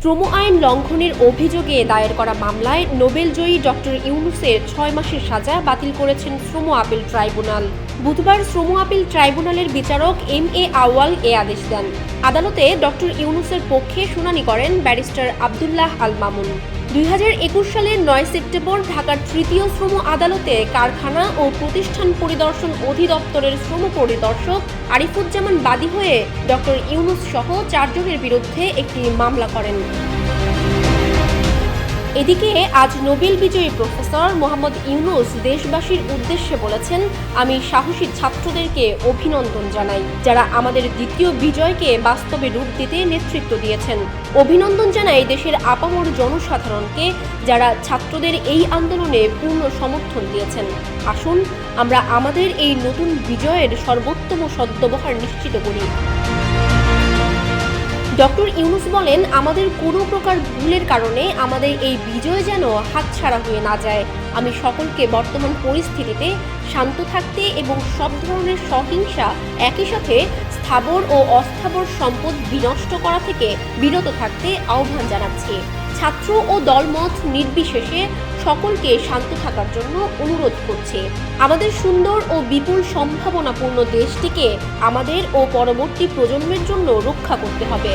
শ্রম আইন লঙ্ঘনের অভিযোগে দায়ের করা মামলায় নোবেলজয়ী ডক্টর ইউনূসের ৬ মাসের সাজা বাতিল করেছেন শ্রম আপিল ট্রাইব্যুনাল। বুধবার শ্রম আপিল ট্রাইব্যুনালের বিচারক এম.এ. আউয়াল এ আদেশ দেন। আদালতে ডক্টর ইউনূসের পক্ষে শুনানি করেন ব্যারিস্টার আব্দুল্লাহ আল মামুন। ২০২১ সালের ৯ সেপ্টেম্বর ঢাকার তৃতীয় শ্রম আদালতে কারখানা ও প্রতিষ্ঠান পরিদর্শন অধিদপ্তরের শ্রম পরিদর্শক আরিফুজ্জামান বাদী হয়ে ডক্টর ইউনূস সহ ৪ জনের বিরুদ্ধে একটি মামলা করেন। এদিকে আজ নোবেল বিজয়ী প্রফেসর মোহাম্মদ ইউনূস দেশবাসীর উদ্দেশ্যে বলেছেন, আমি সাহসী ছাত্রদেরকে অভিনন্দন জানাই, যারা আমাদের দ্বিতীয় বিজয়কে বাস্তবে রূপ দিতে নেতৃত্ব দিয়েছেন। অভিনন্দন জানাই দেশের আপামর জনসাধারণকে, যারা ছাত্রদের এই আন্দোলনে পূর্ণ সমর্থন দিয়েছেন। আসুন আমরা আমাদের এই নতুন বিজয়ের সর্বোত্তম সদ্ব্যবহার নিশ্চিত করি। ডক্টর ইউনূস বলেন, আমাদের কোনো প্রকার ভুলের কারণে আমাদের এই বিজয় যেন হাতছাড়া হয়ে না যায়। আমি সকলকে বর্তমান পরিস্থিতিতে শান্ত থাকতে এবং সব ধরনের সহিংসা, একই সাথে স্থাবর ও অস্থাবর সম্পদ বিনষ্ট করা থেকে বিরত থাকতে আহ্বান জানাচ্ছি। ছাত্র ও দলমত নির্বিশেষে সকলকে শান্ত থাকার জন্য অনুরোধ করছি। আমাদের সুন্দর ও বিপুল সম্ভাবনাপূর্ণ দেশটিকে আমাদের ও পরবর্তী প্রজন্মের জন্য রক্ষা করতে হবে।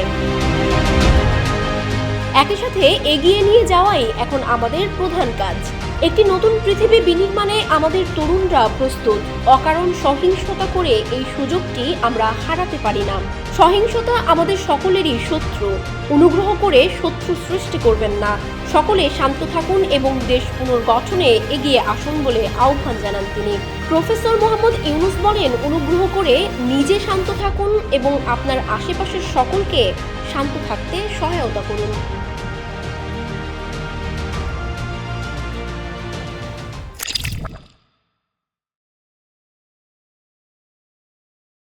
একই সাথে এগিয়ে নিয়ে যাওয়াই এখন আমাদের প্রধান কাজ। একটি নতুন পৃথিবী বিনির্মাণে আমাদের তরুণরা প্রস্তুত। অকারণ সহিংসতা করে এই সুযোগটি আমরা হারাতে পারি না। সহিংসতা আমাদের সকলেরই শত্রু। অনুগ্রহ করে শত্রু সৃষ্টি করবেন না। সকলে শান্ত থাকুন এবং দেশ পুনর্গঠনে এগিয়ে আসুন বলে আহ্বান জানান তিনি। প্রফেসর মোহাম্মদ ইউনূস বলেন, অনুগ্রহ করে নিজে শান্ত থাকুন এবং আপনার আশেপাশের সকলকে শান্ত থাকতে সহায়তা করুন।